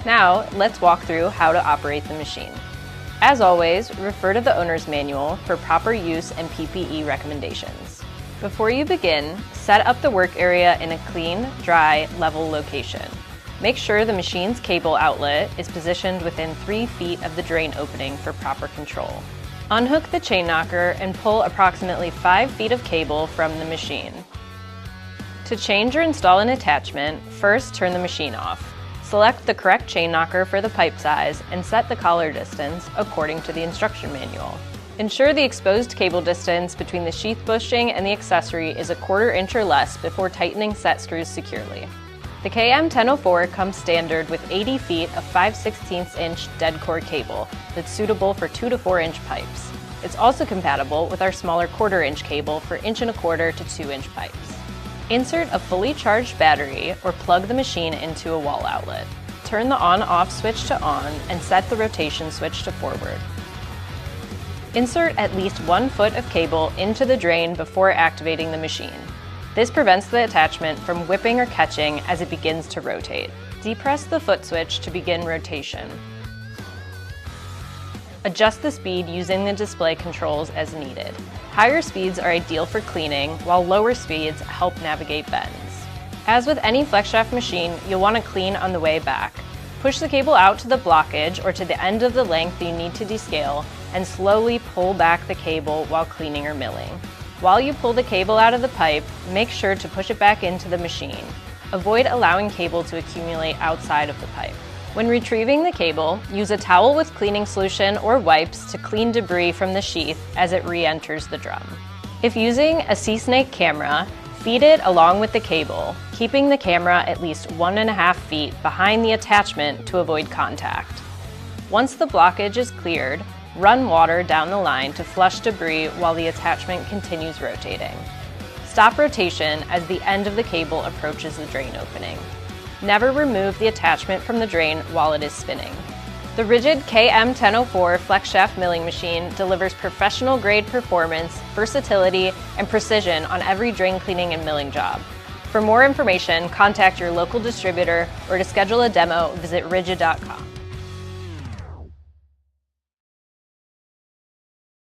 Now, let's walk through how to operate the machine. As always, refer to the owner's manual for proper use and PPE recommendations. Before you begin, set up the work area in a clean, dry, level location. Make sure the machine's cable outlet is positioned within 3 feet of the drain opening for proper control. Unhook the chain knocker and pull approximately 5 feet of cable from the machine. To change or install an attachment, first turn the machine off. Select the correct chain knocker for the pipe size and set the collar distance according to the instruction manual. Ensure the exposed cable distance between the sheath bushing and the accessory is 1/4 inch or less before tightening set screws securely. The KM-1004 comes standard with 80 feet of 5/16 inch dead core cable that's suitable for 2 to 4 inch pipes. It's also compatible with our smaller 1/4 inch cable for 1.25 to 2 inch pipes. Insert a fully charged battery or plug the machine into a wall outlet. Turn the on-off switch to on and set the rotation switch to forward. Insert at least 1 foot of cable into the drain before activating the machine. This prevents the attachment from whipping or catching as it begins to rotate. Depress the foot switch to begin rotation. Adjust the speed using the display controls as needed. Higher speeds are ideal for cleaning, while lower speeds help navigate bends. As with any FlexShaft machine, you'll want to clean on the way back. Push the cable out to the blockage or to the end of the length you need to descale, and slowly pull back the cable while cleaning or milling. While you pull the cable out of the pipe, make sure to push it back into the machine. Avoid allowing cable to accumulate outside of the pipe. When retrieving the cable, use a towel with cleaning solution or wipes to clean debris from the sheath as it re-enters the drum. If using a sea snake camera, feed it along with the cable, keeping the camera at least 1.5 feet behind the attachment to avoid contact. Once the blockage is cleared, run water down the line to flush debris while the attachment continues rotating. Stop rotation as the end of the cable approaches the drain opening. Never remove the attachment from the drain while it is spinning. The RIDGID KM-1004 FlexShaft milling machine delivers professional-grade performance, versatility, and precision on every drain cleaning and milling job. For more information, contact your local distributor, or to schedule a demo, visit RIDGID.com.